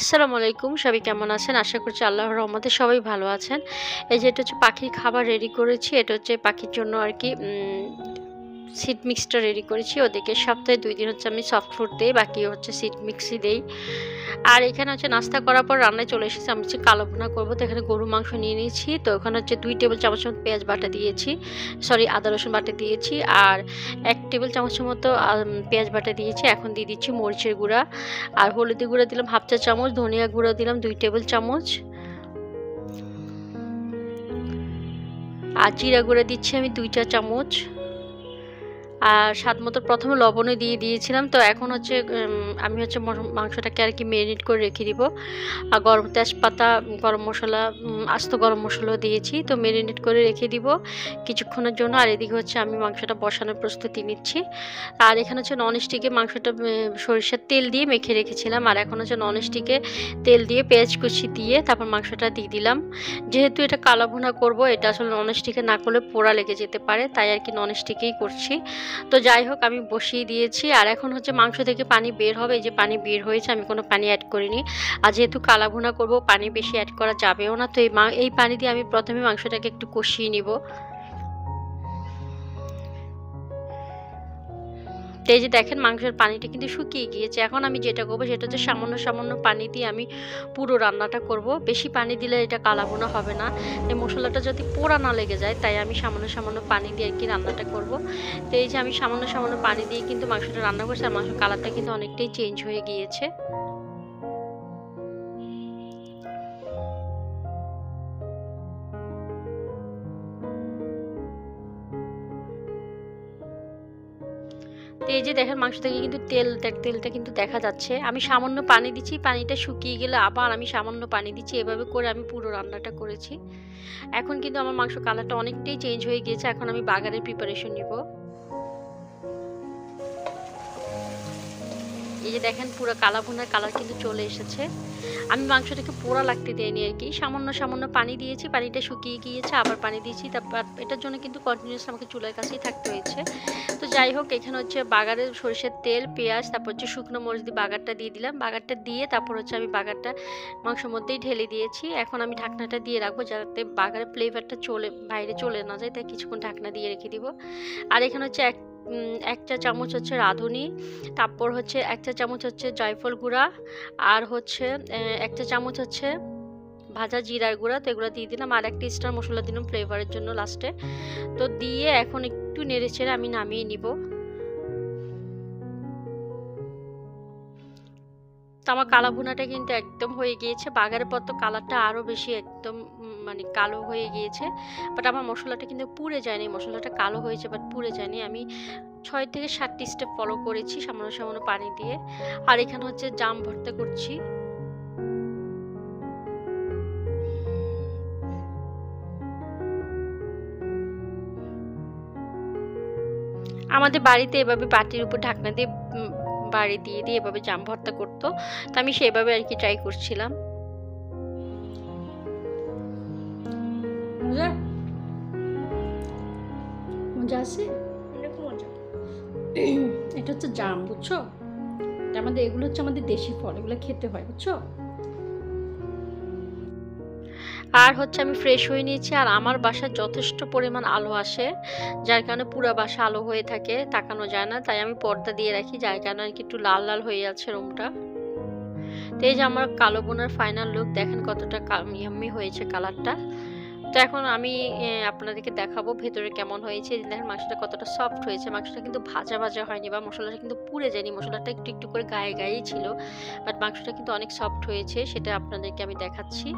আসসালামু আলাইকুম, সবাই কেমন আছেন? আশা করছি আল্লাহর রহমতে সবাই ভালো আছেন। এই যে এটা হচ্ছে পাখির খাবার রেডি করেছি। এটা হচ্ছে পাখির জন্য আরকি সিড মিক্সটা রেডি করেছি। ওদেরকে সপ্তাহে ২ দিন হচ্ছে আমি সফট ফুড দেই, বাকি হচ্ছে সিড মিক্সই দেই। আর এখানে হচ্ছে নাস্তা করার পর রান্নায় চলে এসেছি। আমি হচ্ছে কালো ভুনা করবো। তো এখানে গরুর মাংস নিয়ে নিয়েছি। তো ওখানে হচ্ছে ২ টেবিল চামচ মতো পেঁয়াজ বাটা দিয়েছি। আদা রসুন বাটা দিয়েছি। আর ১ টেবিল চামচের মতো পেঁয়াজ বাটা দিয়েছি। এখন দিয়ে দিচ্ছি মরিচের গুঁড়া। আর হলুদের গুঁড়া দিলাম 1/2 চা চামচ, ধনিয়া গুঁড়া দিলাম ২ টেবিল চামচ। আর জিরা গুঁড়া দিচ্ছি আমি ২ চা চামচ। আর স্বাদ মতো প্রথমে লবণও দিয়ে দিয়েছিলাম। তো এখন হচ্ছে আমি হচ্ছে মাংসটাকে আর কি ম্যারিনেট করে রেখে দিব। আর তেজপাতা, গরম মশলা, আস্ত গরম মশলাও দিয়েছি। তো ম্যারিনেট করে রেখে দিব কিছুক্ষণের জন্য। আর এদিকে হচ্ছে আমি মাংসটা বসানোর প্রস্তুতি নিচ্ছি। আর এখানে হচ্ছে ননস্টিকে মাংসটা সরিষার তেল দিয়ে মেখে রেখেছিলাম। আর এখন হচ্ছে ননস্টিকে তেল দিয়ে পেঁয়াজ কুচি দিয়ে তারপর মাংসটা দিয়ে দিলাম। যেহেতু এটা কালো ভুনা করবো, এটা আসলে ননস্টিকে না করলে পোড়া লেগে যেতে পারে, তাই আর কি ননস্টিকেই করছি। তো যাই হোক, আমি বসিয়ে দিয়েছি। আর এখন হচ্ছে মাংস থেকে পানি বের হবে। এই যে পানি বের হয়েছে, আমি কোনো পানি অ্যাড করিনি। আর যেহেতু কালা ভুনা করবো, পানি বেশি অ্যাড করা যাবেও না। তো এই পানি দিয়ে আমি প্রথমে মাংসটাকে একটু কষিয়ে নিব। তো এই যে দেখেন মাংসের পানিটা কিন্তু শুকিয়ে গিয়েছে। এখন আমি যেটা করবো সেটা হচ্ছে সামান্য পানি দিয়ে আমি পুরো রান্নাটা করব। বেশি পানি দিলে এটা কালা ভুনা হবে না। এই মশলাটা যদি পোড়া না লেগে যায়, তাই আমি সামান্য পানি দিয়ে আর কি রান্নাটা করব। তো এই যে আমি সামান্য পানি দিয়ে কিন্তু মাংসটা রান্না করছি। আর মাংসের কালারটা কিন্তু অনেকটাই চেঞ্জ হয়ে গিয়েছে। তো এই যে দেখেন মাংস থেকে কিন্তু তেলটা কিন্তু দেখা যাচ্ছে। আমি সামান্য পানি দিচ্ছি, পানিটা শুকিয়ে গেলে আবার আমি সামান্য পানি দিচ্ছি। এভাবে করে আমি পুরো রান্নাটা করেছি। এখন কিন্তু আমার মাংস কালারটা অনেকটাই চেঞ্জ হয়ে গিয়েছে। এখন আমি বাগারের প্রিপারেশন নিব। এই যে দেখেন পুরো কালা ভুনার কালার কিন্তু চলে এসেছে। আমি মাংসটাকে পোড়া লাগতে দেইনি আর কি। সামান্য পানি দিয়েছি, পানিটা শুকিয়ে গিয়েছে, আবার পানি দিয়েছি। তারপর এটার জন্য কিন্তু কন্টিনিউয়াস আমাকে চুলার কাছেই থাকতে হয়েছে। তো যাই হোক, এখানে হচ্ছে বাগারের সরিষার তেল, পেঁয়াজ, তারপর হচ্ছে শুকনো মরিচ দিয়ে বাগারটা দিয়ে দিলাম। বাগারটা দিয়ে তারপর হচ্ছে আমি বাগারটা মাংসের মধ্যেই ঢেলে দিয়েছি। এখন আমি ঢাকনাটা দিয়ে রাখবো যাতে বাগারের ফ্লেভারটা বাইরে চলে না যায়, তাই কিছুক্ষণ ঢাকনা দিয়ে রেখে দিব। আর এখানে হচ্ছে ১ চা চামচ হচ্ছে রাঁধুনি, তারপর হচ্ছে ১ চা চামচ হচ্ছে জয়ফল গুঁড়া, আর হচ্ছে ১ চা চামচ হচ্ছে ভাজা জিরার গুঁড়া। তো এগুলো দিয়ে দিলাম। আর একটা স্টার মশলা দিলাম ফ্লেভারের জন্য লাস্টে। তো দিয়ে এখন একটু নেড়ে চেড়ে আমি নামিয়ে নিব। তো আমার কালা ভুনাটা কিন্তু একদম হয়ে গিয়েছে। বাগারের পর তো কালারটা আরও বেশি একদম মানে কালো হয়ে গিয়েছে। বাট আমার মশলাটা কিন্তু পুড়ে যায়নি। মশলাটা কালো হয়েছে বাট পুড়ে যায়নি। আমি ৬ থেকে ৭টি স্টেপ ফলো করেছি সামান্য পানি দিয়ে। আর এখানে হচ্ছে জাম ভর্তা করছি। আমাদের বাড়িতে এভাবে বাটির উপর ঢাকনা দিয়ে বাড়ি দিয়ে এভাবে জাম ভর্তা করতো। তো আমি সেভাবে আর কি ট্রাই করছিলাম। মজা আছে? এটা হচ্ছে জাম, বুঝছো? এগুলো হচ্ছে আমাদের দেশি ফল, এগুলো খেতে হয়, বুঝছো? আর হচ্ছে আমি ফ্রেশ হয়ে নিয়েছি। আর আমার বাসায় যথেষ্ট পরিমাণ আলো আসে, যার কারণে পুরো বাসা আলো হয়ে থাকে, তাকানো যায় না। তাই আমি পর্দা দিয়ে রাখি, যার কারণে আর কি একটু লাল হয়ে যাচ্ছে রুমটা। তো এই যে আমার কালো বোনার ফাইনাল লুক, দেখেন কতটা ইয়াম্মি হয়েছে কালারটা। তো এখন আমি আপনাদেরকে দেখাবো ভেতরে কেমন হয়েছে। দেখেন মাংসটা কতটা সফট হয়েছে। মাংসটা কিন্তু ভাজা হয়নি বা মশলাটা কিন্তু পুড়ে যায়নি। মশলাটা একটু করে গায়েই ছিল, বাট মাংসটা কিন্তু অনেক সফট হয়েছে, সেটা আপনাদেরকে আমি দেখাচ্ছি।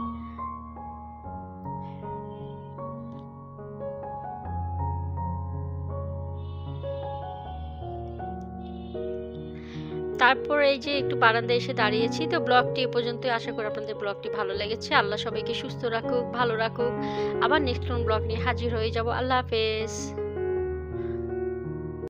তারপর এই যে একটু বারান্দায় এসে দাঁড়িয়েছি। তো ব্লগটি এ পর্যন্তই। আশা করি আপনাদের ব্লগটি ভালো লেগেছে। আল্লাহ সবাইকে সুস্থ রাখুক, ভালো রাখুক। আবার নেক্সট কোন ব্লগ নিয়ে হাজির হয়ে যাব। আল্লাহ হাফেজ।